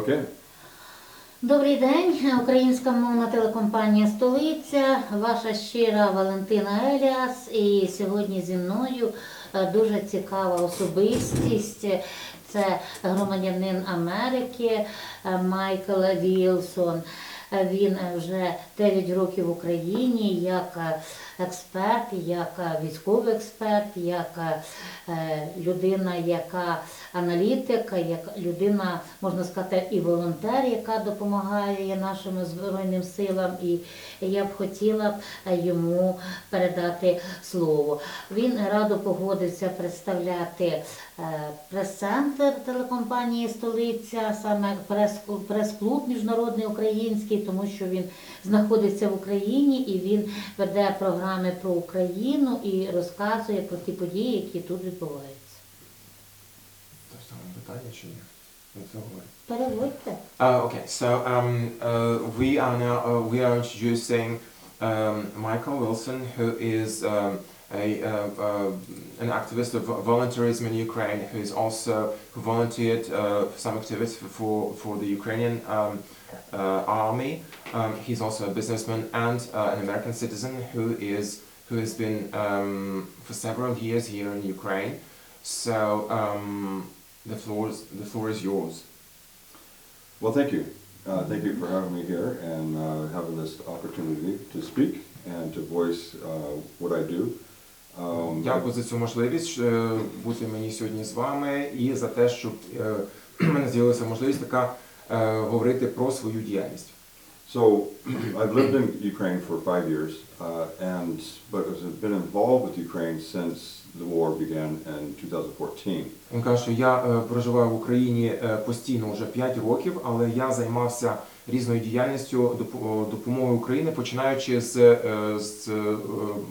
Okay. Добрий день, українська мовна телекомпанія «Столиця», ваша щира Валентина Еліас. І сьогодні зі мною дуже цікава особистість. Це громадянин Америки МАЙКЛ ВІЛСОн. Він вже 9 років в Україні як експерт, як військовий експерт, як людина, яка аналітика, як людина, можна сказати, і волонтер, яка допомагає нашим Збройним силам. І я б хотіла йому передати слово. Він радо погодився представляти прес-центр телекомпанії «Столиця», саме прес-клуб міжнародний український, тому що він знаходиться в Україні і він веде програми про Україну і розказує про ті події, які тут відбуваються. Те ж саме питання чи ні? Переводьте. Okay, so we are introducing Michael Wilson, who is an activist of volunteerism in Ukraine, who volunteered some activities for the Ukrainian army. He's also a businessman and an American citizen who has been for several years here in Ukraine. So the floor is yours. Well, thank you. Thank you for having me here and having this opportunity to speak and to voice what I do. Дякую за цю можливість бути мені сьогодні з вами і за те, щоб в мене з'явилася можливість така говорити про свою діяльність. So I've lived in Ukraine for 5 years, but have been involved with Ukraine since the war began in 2014. Він каже, що я проживаю в Україні постійно вже 5 років, але я займався різною діяльністю допомогою Україні, починаючи з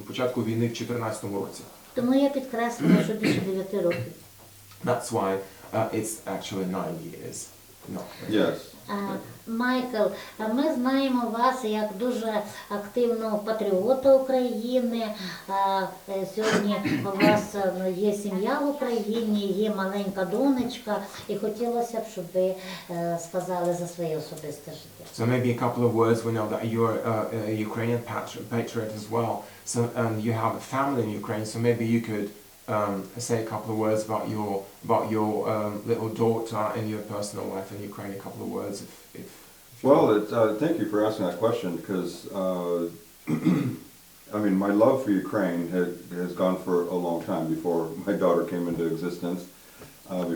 початку війни в 2014 році. Тому я підкреслила, що більше 9 років. That's why it's actually 9 years. No. Yes. Майкл, ми знаємо вас як дуже активного патріота України. Сьогодні у вас є сім'я в Україні, є маленька донечка, і хотілося б, щоб ви сказали за своє особисте життя. So maybe a couple of words. We know that you're a Ukrainian patriot as well. So you have a family in Ukraine. So maybe you could say a couple of words about your little daughter and your personal life in Ukraine. A couple of words, if Well, thank you for asking that question because I mean my love for Ukraine has gone for a long time before my daughter came into existence.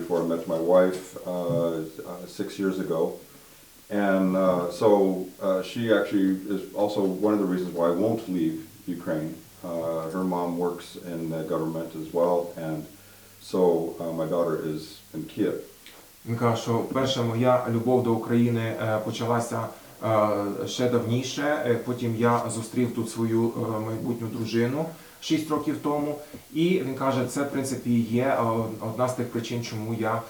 Before I met my wife 6 years ago, and so she actually is also one of the reasons why I won't leave Ukraine. Her mom works in the government as well, and so my daughter is in Kyiv. Він каже, що перша моя любов до України почалася ще давніше, потім я зустрів тут свою майбутню дружину 6 років тому, і він каже, це в принципі є одна з тих причин, чому я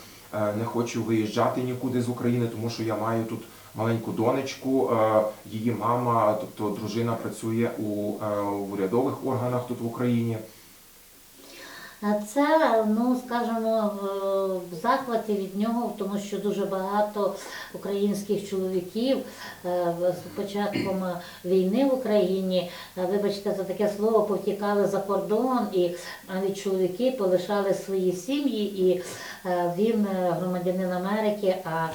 не хочу виїжджати нікуди з України, тому що я маю тут маленьку донечку, її мама, тобто дружина працює у урядових органах тут в Україні. Це, ну, скажімо, в захваті від нього, тому що дуже багато українських чоловіків з початком війни в Україні, вибачте за таке слово, повтікали за кордон, і навіть чоловіки полишали свої сім'ї, і він громадянин Америки, а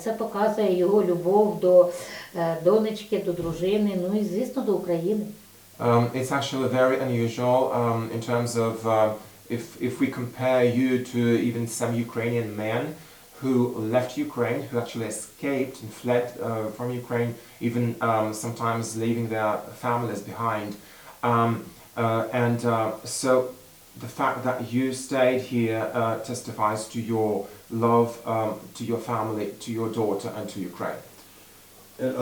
це показує його любов до донечки, до дружини, ну і, звісно, до України. It's actually very unusual in terms of if we compare you to even some Ukrainian men who left Ukraine, who actually escaped and fled from Ukraine, even sometimes leaving their families behind. So the fact that you stayed here testifies to your love to your family, to your daughter, and to Ukraine.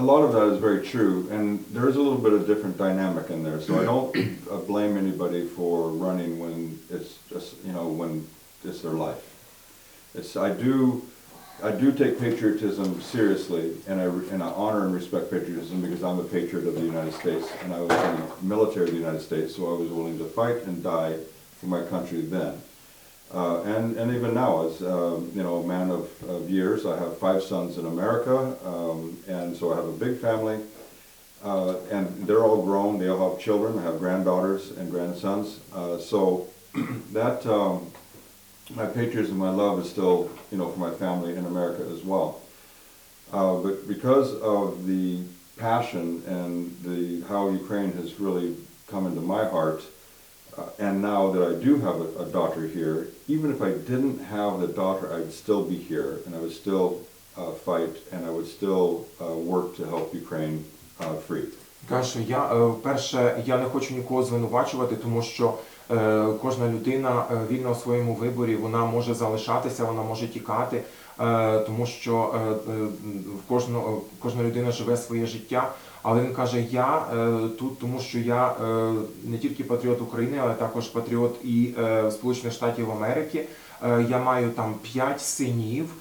A lot of that is very true, and there is a little bit of different dynamic in there. So I don't blame anybody for running when it's just, you know, when it's their life. I do take patriotism seriously, and I honor and respect patriotism because I'm a patriot of the United States, and I was in the military of the United States, so I was willing to fight and die for my country then. And even now, as you know, a man of years, I have 5 sons in America, and so I have a big family. And they're all grown, they all have children, I have granddaughters and grandsons. So that, my patriotism, my love is still, you know, for my family in America as well. But because of the passion and how Ukraine has really come into my heart, and now that I do have a daughter here, even if I didn't have the daughter, I would still be here, and I would still fight, and I would still work to help Ukraine free. Каже, перше, я не хочу нікого звинувачувати, тому що кожна людина вільна у своєму виборі, вона може залишатися, вона може тікати, тому що кожна людина живе своє життя. Але він каже, я тут, тому що я не тільки патріот України, але також патріот і Сполучених Штатів Америки. Я маю там 5 синів.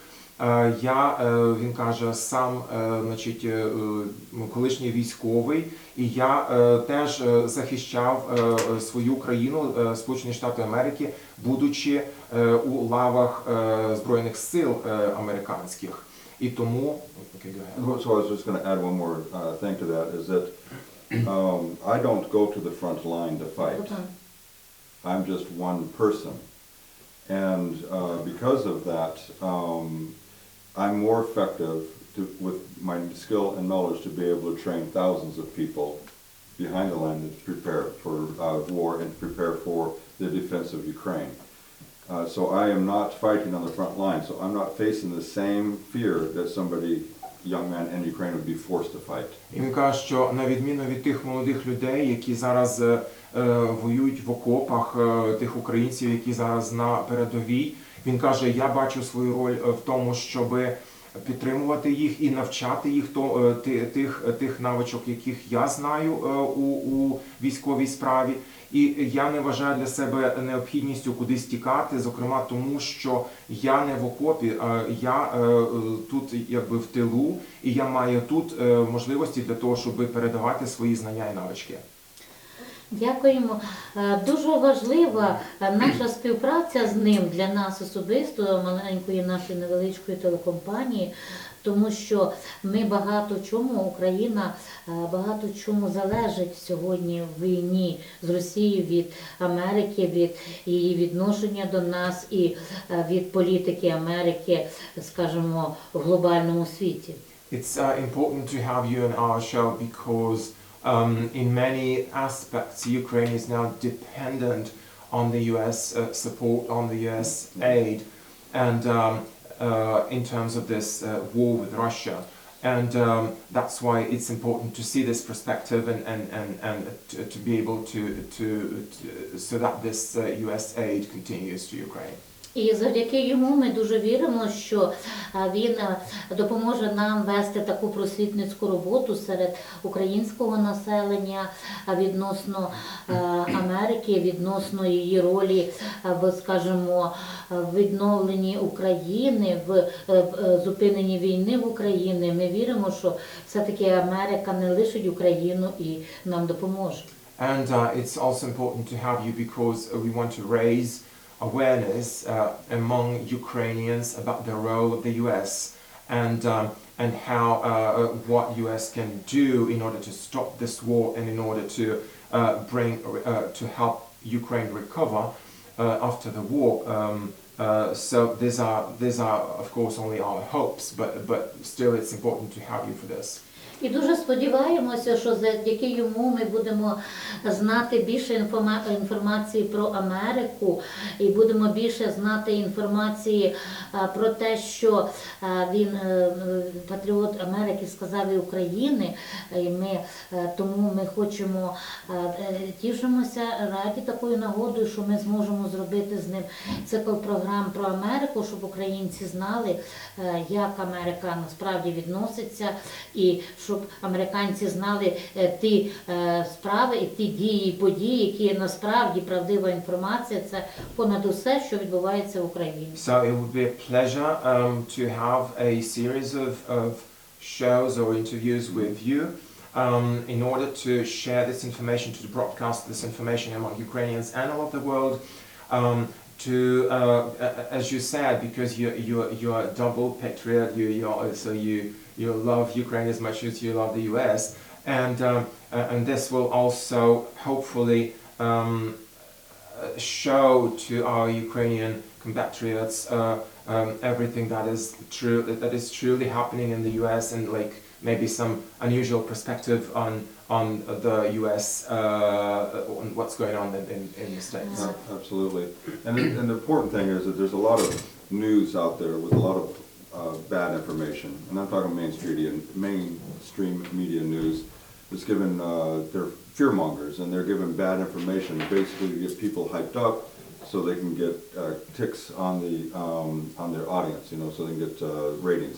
Він каже, сам, значить, колишній військовий, і я теж захищав свою країну, Сполучені Штати Америки, будучи у лавах Збройних сил американських. І тому... So I was just going to add one more thing to that, is that I don't go to the front line to fight. I'm just one person. And because of that, I'm more effective with my skill and knowledge to be able to train thousands of people behind the line to prepare for war and to prepare for the defense of Ukraine. So I am not fighting on the front line, so I'm not facing the same fear that somebody, young man in Ukraine, would be forced to fight. І він каже, що на відміну від тих молодих людей, які зараз воюють в окопах, тих українців, які зараз на передовій, він каже, я бачу свою роль в тому, щоб підтримувати їх і навчати їх тих навичок, яких я знаю у військовій справі. І я не вважаю для себе необхідністю кудись тікати, зокрема тому, що я не в окопі, я тут якби в тилу, і я маю тут можливості для того, щоб передавати свої знання і навички. Дякуємо. Дуже важлива наша співпраця з ним для нас особисто, маленької нашої невеличкої телекомпанії, тому що ми багато чому, Україна багато чому залежить сьогодні в війні з Росією від Америки, від її відношення до нас і від політики Америки, скажімо, в глобальному світі. It's important to have you on our show because in many aspects Ukraine is now dependent on the US support, on the US aid, and in terms of this war with Russia. And that's why it's important to see this perspective and to be able to so that this US aid continues to Ukraine. І завдяки йому ми дуже віримо, що він допоможе нам вести таку просвітницьку роботу серед українського населення відносно Америки, відносно її ролі в, скажімо, відновленні України, в зупиненні війни в Україні. Ми віримо, що все-таки Америка не лишить Україну і нам допоможе. And it's also important to have you because we want to raise awareness among Ukrainians about the role of the US and how what US can do in order to stop this war and in order to to help Ukraine recover after the war. So these are of course only our hopes, but still it's important to have you for this. І дуже сподіваємося, що завдяки йому ми будемо знати більше інформації про Америку і будемо більше знати інформації про те, що він патріот Америки, сказав, і України. І тому ми хочемо, тішимося, раді такою нагодою, що ми зможемо зробити з ним цикл програм про Америку, щоб українці знали, як Америка насправді відноситься, і щоб американці знали ті справи і ті дії і події, які насправді правдива інформація, це понад усе, що відбувається в Україні. So it would be a pleasure to have a series of shows or interviews with you in order to share this information, to broadcast this information among Ukrainians and all over the world. to, as you said, because you're a double patriot, so you love Ukraine as much as you love the US, and this will also hopefully show to our Ukrainian compatriots everything that is truly happening in the US, and like maybe some unusual perspective on the US, on what's going on in the States. Absolutely. And the important thing is that there's a lot of news out there with a lot of bad information. And I'm talking mainstream media news that's given, they're fearmongers, and they're given bad information basically to get people hyped up so they can get ticks on their audience, so they can get ratings.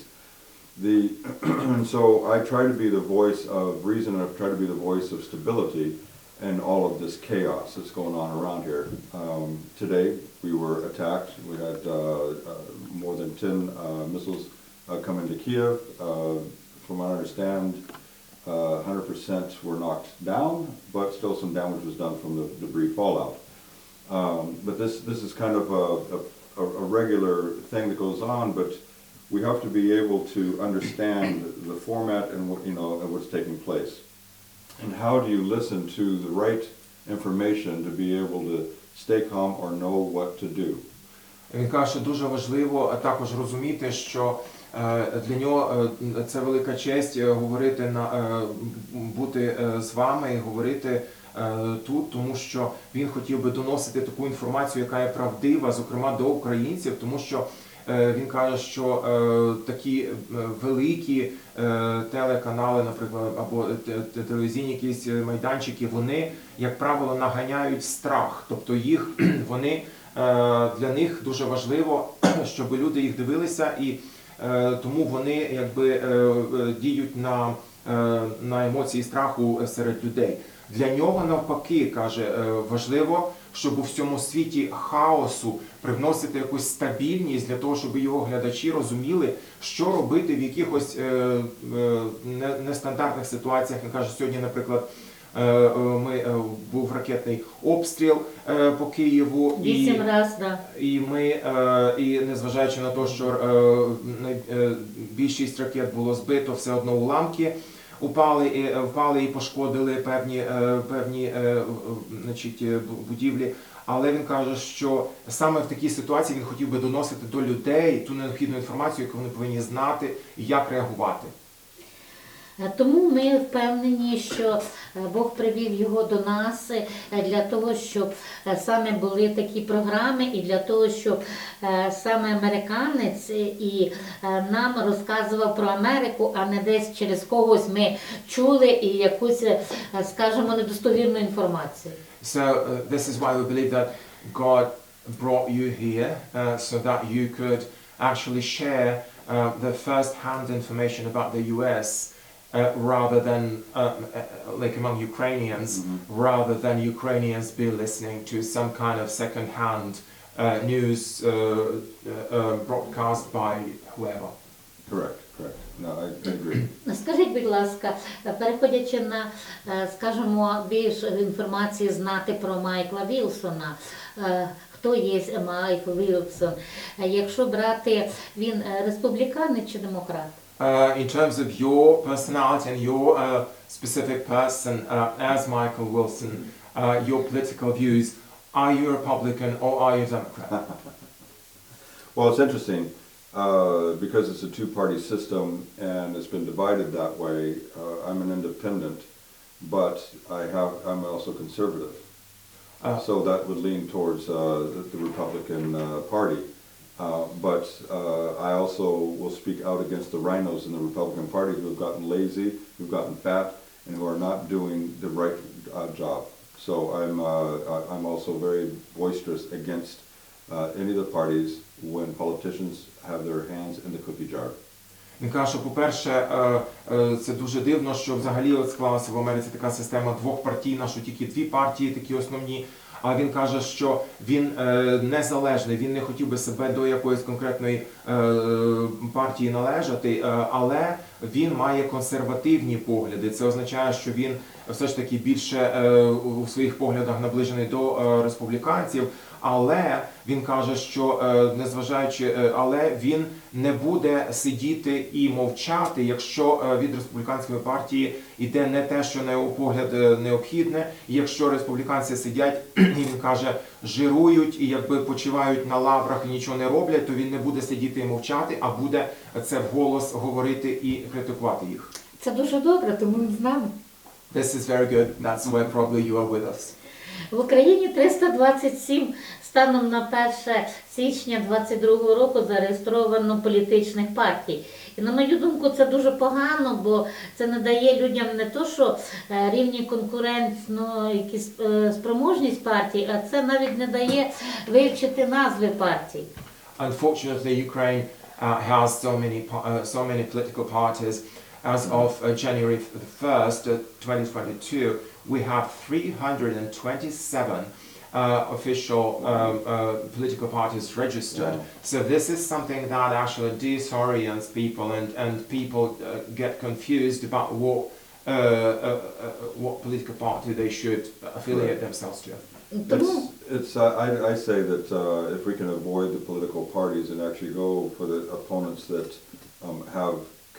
So I try to be the voice of reason, and I try to be the voice of stability in all of this chaos that's going on around here. Today we were attacked. We had more than 10 missiles come into Kiev. From what I understand, 100% were knocked down, but still some damage was done from the debris fallout. But this is kind of a regular thing that goes on, but we have to be able to understand the format and what's taking place. And how do you listen to the right information to be able to stay calm or know what to do? Він каже, що дуже важливо також розуміти, що для нього це велика честь говорити бути з вами і говорити тут, тому що він хотів би доносити таку інформацію, яка є правдива, зокрема до українців, тому що він каже, що такі великі телеканали, наприклад, або телевізійні якісь майданчики, вони, як правило, наганяють страх. Тобто для них дуже важливо, щоб люди їх дивилися, і тому вони якби діють на емоції страху серед людей. Для нього навпаки, каже, важливо, щоб у всьому світі хаосу привносити якусь стабільність для того, щоб його глядачі розуміли, що робити в якихось нестандартних ситуаціях. Він каже, сьогодні, наприклад, був ракетний обстріл по Києву. 8 разів, так. І незважаючи на те, що більшість ракет було збито, все одно уламки впали і пошкодили певні будівлі. Але він каже, що саме в такій ситуації він хотів би доносити до людей ту необхідну інформацію, яку вони повинні знати, і як реагувати. Тому ми впевнені, що Бог привів його до нас для того, щоб саме були такі програми, і для того, щоб саме американець і нам розказував про Америку, а не десь через когось ми чули і якусь, скажімо, недостовірну інформацію. So this is why we believe that God brought you here so that you could actually share the first-hand information about the US. Rather than like among Ukrainians, rather than Ukrainians be listening to some kind of second-hand news broadcast by whoever. Correct. No, I agree. Скажіть, будь ласка, переходячи на, скажімо, більш інформації знати про Майкла Вілсона, хто є Майкл Вілсон, якщо брати, він республіканець чи демократ? In terms of your personality and your specific person as Michael Wilson, your political views, are you a Republican or are you a Democrat? Well, it's interesting because it's a two-party system and it's been divided that way. I'm an independent, but I'm also conservative. So that would lean towards the Republican Party. But I also will speak out against the rhinos in the Republican Party who have gotten lazy, who've gotten fat, and who are not doing the right job. So I'm also very boisterous against any of the parties when politicians have their hands in the cookie jar. Він каже, що, по-перше, це дуже дивно, що взагалі склалася в Америці така система двохпартійна, що тільки дві партії такі основні. А він каже, що він незалежний, він не хотів би себе до якоїсь конкретної партії належати, але він має консервативні погляди. Це означає, що він все ж таки більше у своїх поглядах наближений до республіканців, але він каже, що але він не буде сидіти і мовчати, якщо від республіканської партії йде не те, що на його погляд необхідне, і якщо республіканці сидять, і він каже, жирують і якби почивають на лаврах і нічого не роблять, то він не буде сидіти і мовчати, а буде це вголос говорити і критикувати їх. Це дуже добре, тому він з нами. This is very good. That's why probably you are with us. В Україні 327 станом на 1 січня 2022 року зареєстровано політичних партій. І на мою думку, це дуже погано, бо це не дає людям не то, що рівні конкурентно якісь спроможність партій, а це навіть не дає вивчити назви партій. Unfortunately, Ukraine has so many political parties. As of January 1st, 2022, we have 327 official political parties registered. So this is something that actually disorients people, and people get confused about what political party they should affiliate themselves to. I say that if we can avoid the political parties and actually go for the opponents that have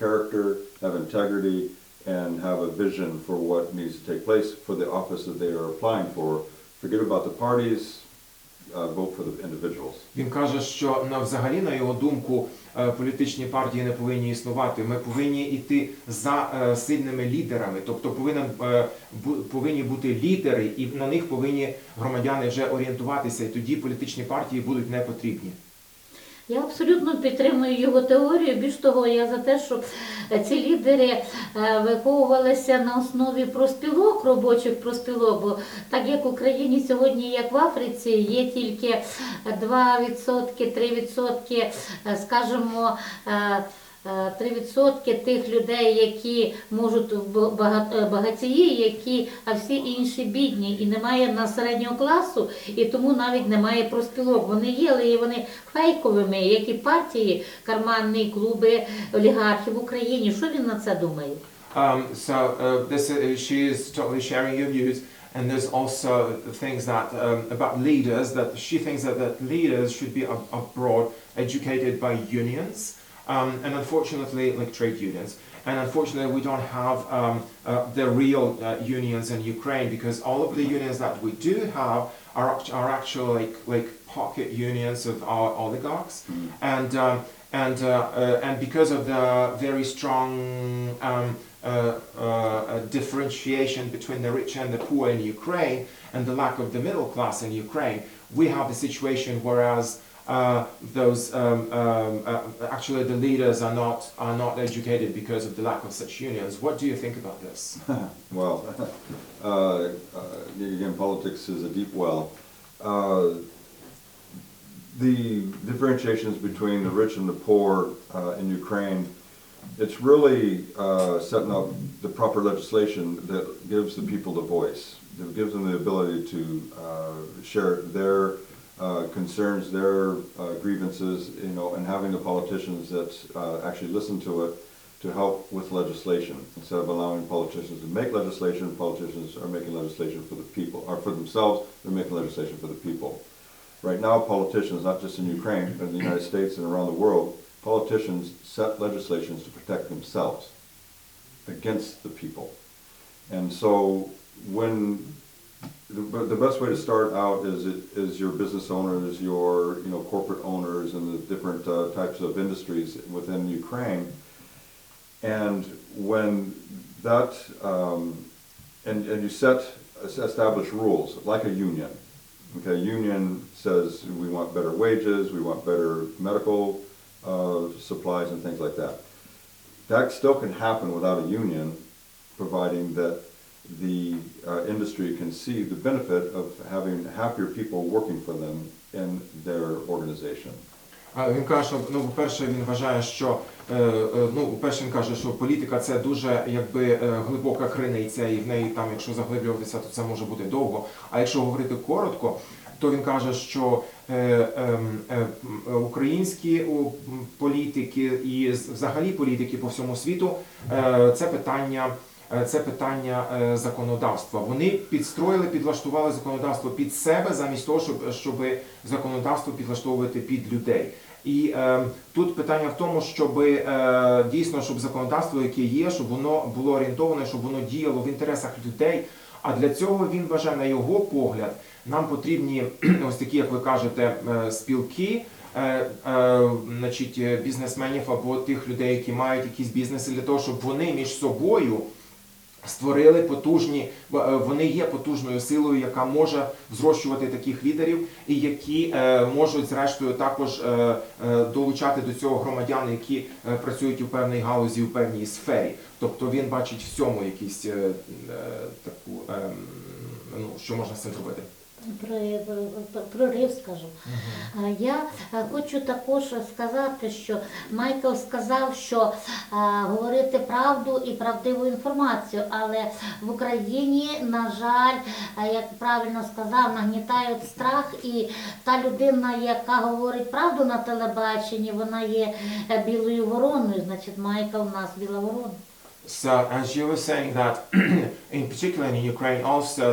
character, have integrity, and have a vision for what needs to take place for the office that they are applying for. Forget about the parties, vote for the individuals. Він каже, що взагалі, на його думку, політичні партії не повинні існувати. Ми повинні йти за сильними лідерами, тобто повинні бути лідери, і на них повинні громадяни вже орієнтуватися, і тоді політичні партії будуть не потрібні. Я абсолютно підтримую його теорію. Більш того, я за те, щоб ці лідери виховувалися на основі профспілок, робочих профспілок, бо так як в Україні сьогодні, як в Африці, є тільки 2%, 3%, скажімо, 3% тих людей, які можуть багатії, а всі інші бідні. І немає на середнього класу, і тому навіть немає профспілок. Вони є, але вони фейковими, як і партії, карманні клуби олігархів в Україні. Що він на це думає? She is totally sharing your views. And there's also things that about leaders, that she thinks that leaders should be abroad educated by unions. And unfortunately, like trade unions. And unfortunately, we don't have the real unions in Ukraine, because all of the unions that we do have are actually like pocket unions of our oligarchs. And because of the very strong differentiation between the rich and the poor in Ukraine, and the lack of the middle class in Ukraine, we have the situation whereas actually the leaders are not educated because of the lack of such unions. What do you think about this? Well, again, politics is a deep well. The differentiations between the rich and the poor in Ukraine, it's really setting up the proper legislation that gives the people the voice, that gives them the ability to share their concerns, their grievances, and having the politicians that actually listen to it to help with legislation. Instead of allowing politicians to make legislation, politicians are making legislation for the people, or for themselves, they're making legislation for the people. Right now, politicians, not just in Ukraine, but in the United States and around the world, politicians set legislations to protect themselves against the people. And so when the best way to start out is your business owners, your corporate owners, and the different types of industries within Ukraine. And when that and you establish rules like a union. Okay, union says we want better wages, we want better medical supplies and things like that. That still can happen without a union, providing that the industry can see the benefit of having happier people working for them in their organization. Він каже, по-перше, він вважає, що по-перше, він каже, що політика це дуже глибока криниця, і в неї там, якщо заглиблюватися, то це може бути довго. А якщо говорити коротко, то він каже, що українські політики і взагалі політики по всьому світу це питання це питання законодавства. Вони підлаштували законодавство під себе, замість того, щоб законодавство підлаштовувати під людей. І тут питання в тому, щоб дійсно, щоб законодавство, яке є, щоб воно було орієнтоване, щоб воно діяло в інтересах людей. А для цього він вважає, на його погляд, нам потрібні ось такі, як ви кажете, спілки, значить, бізнесменів або тих людей, які мають якісь бізнеси, для того, щоб вони між собою створили потужні, вони є потужною силою, яка може зрощувати таких лідерів і які можуть зрештою також долучати до цього громадян, які працюють у певній галузі, у певній сфері. Тобто він бачить в цьому якісь таку, ну, що можна з цим зробити. Прорив, скажу. Я хочу також сказати, що Майкл сказав, що говорити правду і правдиву інформацію, але в Україні, на жаль, як правильно сказав, нагнітають страх, і та людина, яка говорить правду на телебаченні, вона є білою вороною, значить Майкл у нас біла ворона. So, as you were saying that, in particular in Ukraine, also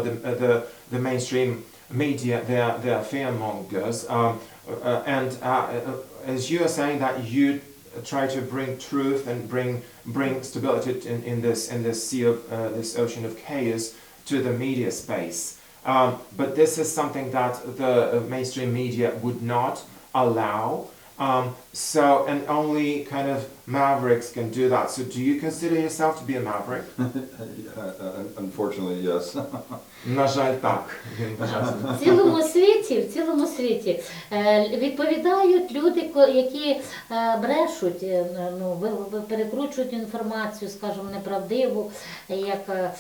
the mainstream media, they are fearmongers, and as you are saying that you try to bring truth and bring stability in this sea of this ocean of chaos to the media space, but this is something that the mainstream media would not allow. So, and only kind of mavericks can do that. So do you consider yourself to be a maverick? Unfortunately, yes. На жаль, так. В цілому світі відповідають люди, які брешуть, ну, перекручують інформацію, скажімо, неправдиву, як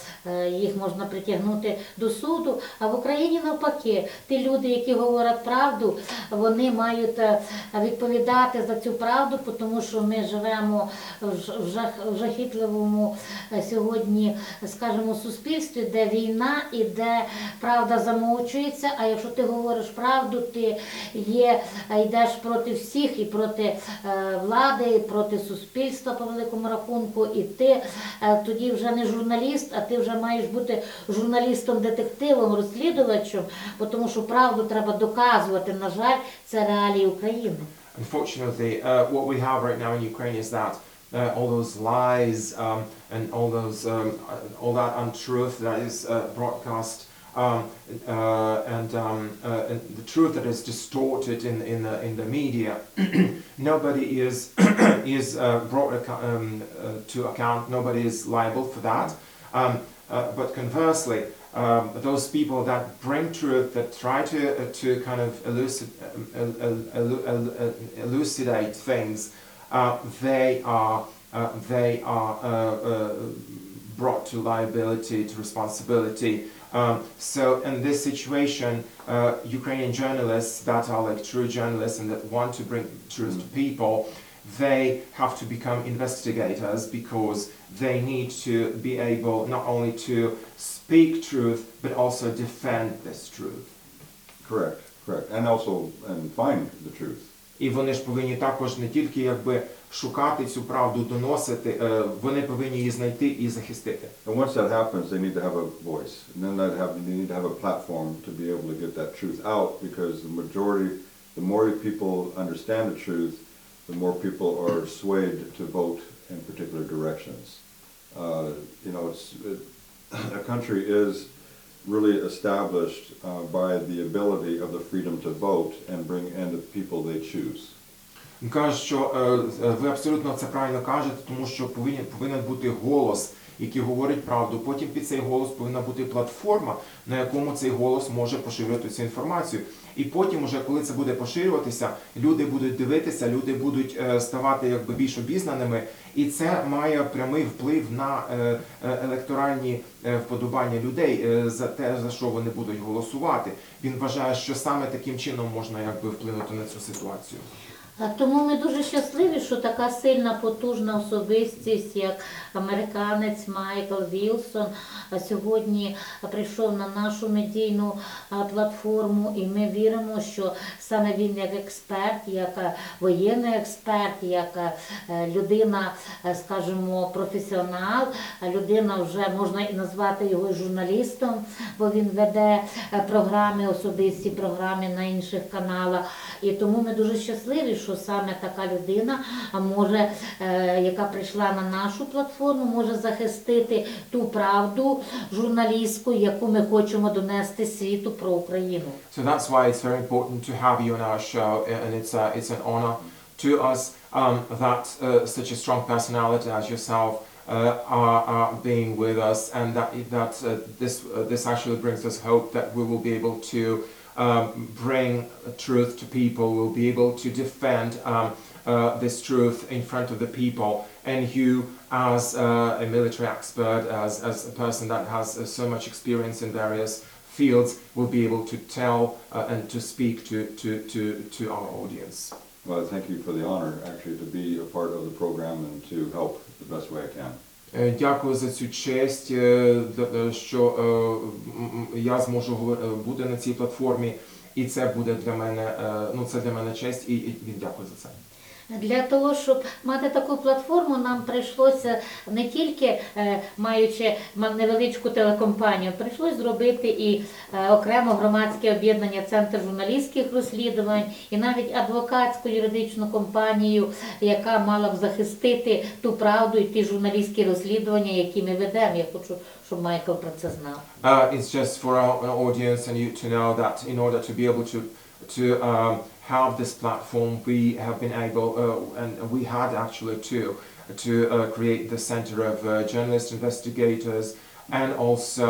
їх можна притягнути до суду. А в Україні навпаки, ті люди, які говорять правду, вони мають відповідати за цю правду, тому що ми живемо в жахітливому сьогодні, скажімо, суспільстві, де війна і де правда замовчується, а якщо ти говориш правду, ти йдеш проти всіх, і проти влади, і проти суспільства по великому рахунку, і ти тоді вже не журналіст, а ти вже маєш бути журналістом-детективом, розслідувачем, тому що правду треба доказувати. На жаль, це реалії України. Unfortunately, what we have right now in Ukraine is that all those lies and all that untruth that is broadcast and the truth that is distorted in the media, nobody is brought to account. Nobody is liable for that. But conversely, those people that bring truth, that try to kind of elucidate things, they are brought to liability, to responsibility. So in this situation, Ukrainian journalists that are like true journalists and that want to bring truth to people, they have to become investigators because they need to be able not only to speak truth but also defend this truth. Correct. And also find the truth. І вони ж повинні також не тільки якби шукати цю правду, доносити, вони повинні її знайти і захистити. And once that happens, they need to have a voice. And then they need to have a platform to be able to get that truth out, because the more people understand the truth, the more people are swayed to vote in particular directions. You know, a country is really established by the ability of the freedom to vote and bring in the people they choose. Він каже, що ви абсолютно це правильно кажете, тому що повинен бути голос, який говорить правду. Потім під цей голос повинна бути платформа, на якому цей голос може поширювати цю інформацію. І потім, уже коли це буде поширюватися, люди будуть дивитися, люди будуть ставати якби більш обізнаними, і це має прямий вплив на електоральні вподобання людей за те, за що вони будуть голосувати. Він вважає, що саме таким чином можна якби вплинути на цю ситуацію. Тому ми дуже щасливі, що така сильна, потужна особистість, як американець МАЙКЛ ВІЛСОн, сьогодні прийшов на нашу медійну платформу, і ми віримо, що саме він як експерт, як воєнний експерт, як людина, скажімо, професіонал, людина вже можна і назвати його журналістом, бо він веде програми, особисті програми на інших каналах. І тому ми дуже щасливі, що саме така людина може, яка прийшла на нашу платформу, може захистити ту правду журналістську, яку ми хочемо донести світу про Україну. So that's why it's very important to have you on our show, and it's an honor to us that such a strong personality as yourself are being with us, and that this actually brings us hope that we will be able to bring truth to people, we'll be able to defend this truth in front of the people, and you as a military expert, as a person that has so much experience in various fields, will be able to tell and to speak to our audience. Well, thank you for the honor, actually, to be a part of the program and to help the best way I can. Дякую за цю честь, що я зможу бути на цій платформі, і це буде для мене, це для мене честь, і він дякує за це. Для того, щоб мати таку платформу, нам прийшлося не тільки маючи невеличку телекомпанію, прийшлося зробити і окремо громадське об'єднання Центр журналістських розслідувань, і навіть адвокатську юридичну компанію, яка мала б захистити ту правду і ті журналістські розслідування, які ми ведемо. Я хочу, щоб Майкл про це знав. It's just for our audience and you to know that in order to be able to have this platform, we have been able, and we had actually to create the Center of Journalist Investigators, and also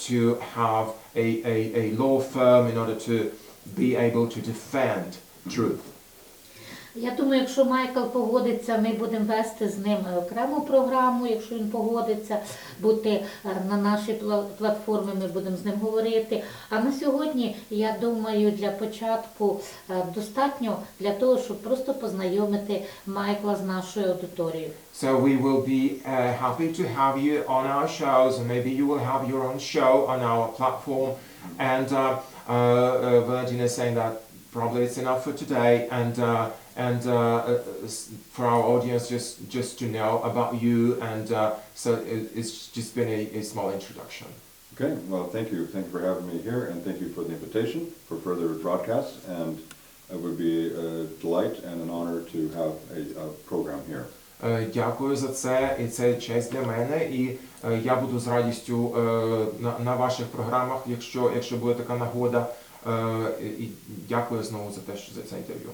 to have a law firm in order to be able to defend truth. Я думаю, якщо Майкл погодиться, ми будемо вести з ним окрему програму, якщо він погодиться бути на нашій платформі, ми будемо з ним говорити. А на сьогодні, я думаю, для початку достатньо для того, щоб просто познайомити Майкла з нашою аудиторією. So we will be happy to have you on our shows, and maybe you will have your own show on our platform. And Valentina is saying that probably it's enough for today, and for our audience just to know about you, and so it's just been a small introduction. Okay, well, thank you for having me here, and thank you for the invitation for further broadcasts, and it would be a delight and an honor to have a program here. Дякую за це, і це честь для мене, і я буду з радістю на ваших програмах, якщо буде така нагода, і дякую знову за те, що за це інтерв'ю.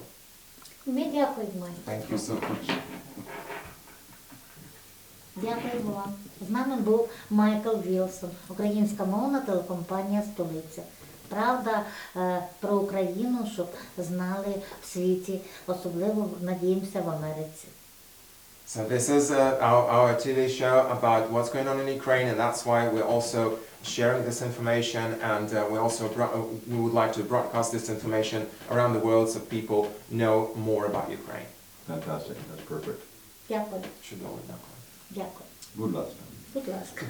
Ми дякуємо, Майкл. Thank you so much. Дякуємо вам. З нами був Майкл ВІЛСОН, українськомовна телекомпанія «Столиця». Правда про Україну, щоб знали в світі, особливо, надіємося, в Америці. So this is our TV show about what's going on in Ukraine, and that's why we're also sharing this information, and we would like to broadcast this information around the world so people know more about Ukraine. Fantastic, that's perfect. Дякую. Чудово, дякую. Дякую. Будь ласка. Будь ласка.